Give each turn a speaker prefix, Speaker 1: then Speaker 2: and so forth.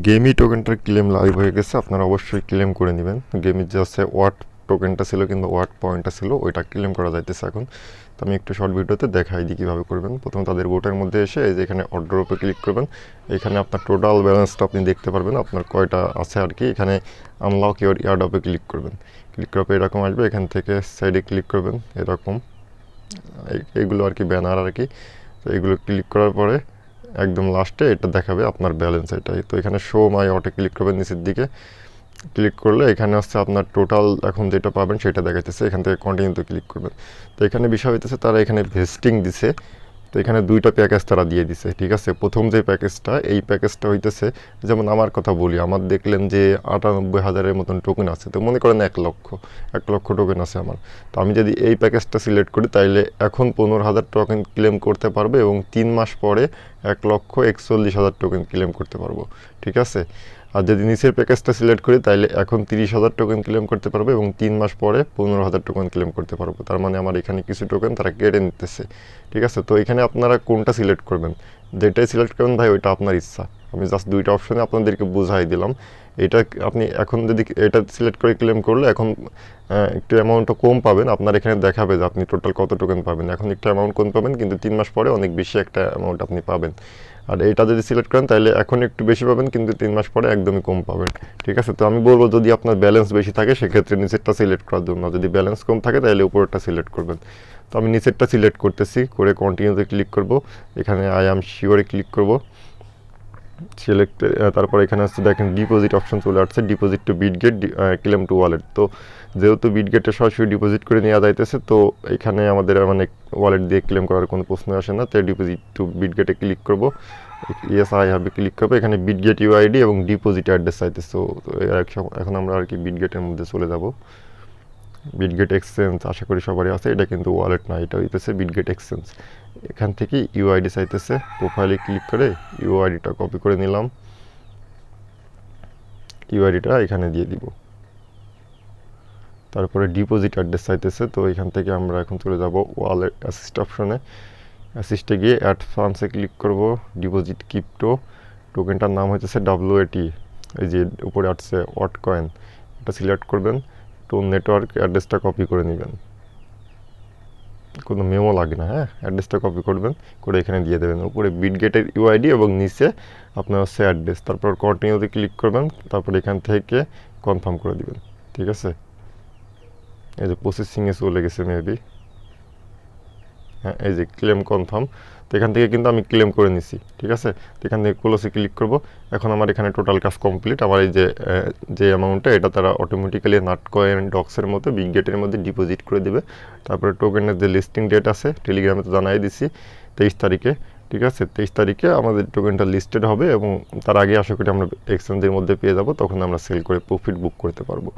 Speaker 1: গেমি টোকেনটার claim live হয়ে গেছে, আপনারা অবশ্যই ক্লেম করে নেবেন। গেমির যে আছে ওয়াট টোকেনটা ছিল কিংবা ওয়াট পয়েন্টটা ছিল ওইটা ক্লেম করা যাইতেছে এখন। তো আমি একটু শর্ট ভিডিওতে দেখাই দিই কীভাবে করবেন। প্রথমে তাদের বোটের মধ্যে এসে এই যে এখানে অর্ডার ক্লিক করবেন। এখানে আপনার টোটাল ব্যালেন্সটা আপনি দেখতে পারবেন, আপনার কয়টা আছে আর কি। এখানে আনলক ইওর ইয়ারড্রপে ক্লিক করবেন। ক্লিক করার পর এরকম আসবে, এখান থেকে সাইডে ক্লিক করবেন এরকম, এইগুলো আর কি ব্যানার আর কি। তো এইগুলো ক্লিক করার পরে একদম লাস্টে এটা দেখাবে আপনার ব্যালেন্স এটাই। তো এখানে শো মাই অটে ক্লিক করবেন, নিচের দিকে ক্লিক করলে এখানে হচ্ছে আপনার টোটাল এখন যেটা পাবেন সেটা দেখাইতেছে। এখান থেকে কন্টিনিউতে ক্লিক করবেন। তো এখানে বিষয় হইতেছে তারা এখানে ভেস্টিং দিছে। তো এখানে দুইটা প্যাকেজ তারা দিয়ে দিছে, ঠিক আছে। প্রথম যে প্যাকেজটা, এই প্যাকেজটা হইতেছে যেমন আমার কথা বলি, আমার দেখলেন যে 98,000-এর মতন টোকেন আছে। তো মনে করেন 1 লক্ষ টোকেন আছে আমার। তো আমি যদি এই প্যাকেজটা সিলেক্ট করি তাইলে এখন 15,000 টোকেন ক্লেম করতে পারবে এবং 3 মাস পরে 1,41,000 টোকেন ক্লেম করতে পারবো, ঠিক আছে। আর যদি নিচের প্যাকেজটা সিলেক্ট করি তাহলে এখন 30,000 টোকেন ক্লেম করতে পারবো এবং 3 মাস পরে 15,000 টোকেন ক্লেম করতে পারবো। তার মানে আমার এখানে কিছু টোকেন তারা কেটে নিতেছে, ঠিক আছে। তো এখানে আপনারা কোনটা সিলেক্ট করবেন, যেটাই সিলেক্ট করবেন ভাই ওইটা আপনার ইচ্ছা। আমি জাস্ট দুইটা অপশনে আপনাদেরকে বুঝাই দিলাম। এটা আপনি এখন যদি এটা সিলেক্ট করে ক্লেম করলে এখন একটু অ্যামাউন্টটা কম পাবেন। আপনার এখানে দেখাবে যে আপনি টোটাল কত টোকেন পাবেন। এখন একটু অ্যামাউন্ট কম পাবেন, কিন্তু 3 মাস পরে অনেক বেশি একটা অ্যামাউন্ট আপনি পাবেন। আর এটা যদি সিলেক্ট করেন তাহলে এখন একটু বেশি পাবেন, কিন্তু 3 মাস পরে একদমই কম পাবেন, ঠিক আছে। তো আমি বলবো যদি আপনার ব্যালেন্স বেশি থাকে সেক্ষেত্রে নিচেরটা সিলেক্ট করার জন্য, যদি ব্যালেন্স কম থাকে তাহলে উপরেরটা সিলেক্ট করবেন। তো আমি নিচেরটা সিলেক্ট করতেছি, করে কন্টিনিউতে ক্লিক করব। এখানে আই অ্যাম শিওরে ক্লিক করব, সিলেক্ট। তারপর এখানে হচ্ছে দেখেন ডিপোজিট অপশন চলে আসছে, deposit two Bitget, claim to wallet. তো যেহেতু বিটগেটে সরাসরি ডিপোজিট করে নেওয়া যাইতেছে, তো এখানে আমাদের মানে ওয়ালেট দিয়ে ক্লেম করার কোনো প্রশ্ন আসে না। তো ডিপোজিট টু বিটগেটে ক্লিক করব, ইয়েস আই হ্যাভ ক্লিক করবো। এখানে বিটগেট ইউআইডি এবং ডিপোজিট অ্যাড্রেস চাইতেছে। তো এখন আমরা আর কি বিটগেটের মধ্যে চলে যাব। বিটগেট এক্সচেঞ্জ আশা করি সবারই আছে, এটা কিন্তু ওয়ালেট না, এটা হইতেছে বিটগেট এক্সচেঞ্জ। এখান থেকে ইউআইডি চাইতেছে, প্রোফাইলে ক্লিক করে ইউআইডিটা কপি করে নিলাম, ইউআইডিটা এখানে দিয়ে দিব। তারপরে ডিপোজিট অ্যাড্রেস চাইতেছে, তো এখান থেকে আমরা এখন চলে যাব ওয়ালেট অ্যাসিস্ট অপশনে। অ্যাসিস্টে গিয়ে অ্যাড ফান্ডসে ক্লিক করব, ডিপোজিট ক্রিপ্টো, টোকেনটার নাম হইতেছে WAT, এই যে উপরে আসছে ওয়াট কয়েন, এটা সিলেক্ট করবেন। তো নেটওয়ার্ক অ্যাড্রেসটা কপি করে নেবেন, কোনো মেমো লাগে না, হ্যাঁ। অ্যাড্রেসটা কপি করবেন, করে এখানে দিয়ে দেবেন। উপরে বিটগেটের ইউআইডি এবং নিচে আপনার হচ্ছে অ্যাড্রেস। তারপর কন্টিনিউতে ক্লিক করবেন, তারপর এখান থেকে কনফার্ম করে দিবেন, ঠিক আছে। এই যে প্রসেসিংয়ে চলে গেছে মেবি, হ্যাঁ এই যে ক্লেম কনফার্ম। তো এখান থেকে কিন্তু আমি ক্লেম করে নিছি, ঠিক আছে। তো এখান থেকে ক্লোজে ক্লিক করব। এখন আমার এখানে টোটাল কাজ কমপ্লিট। আমার এই যে অ্যামাউন্টটা এটা তারা অটোমেটিক্যালি নাটকয়েন ডক্সের মতো বিটগেটের মধ্যে ডিপোজিট করে দেবে। তারপরে টোকেনের যে লিস্টিং ডেট আছে টেলিগ্রামে তো জানাই দিছি 23 তারিখে, ঠিক আছে। 23 তারিখে আমাদের টোকেনটা লিস্টেড হবে এবং তার আগে আশা করি আমরা এক্সচেঞ্জের মধ্যে পেয়ে যাব, তখন আমরা সেল করে প্রফিট বুক করতে পারবো।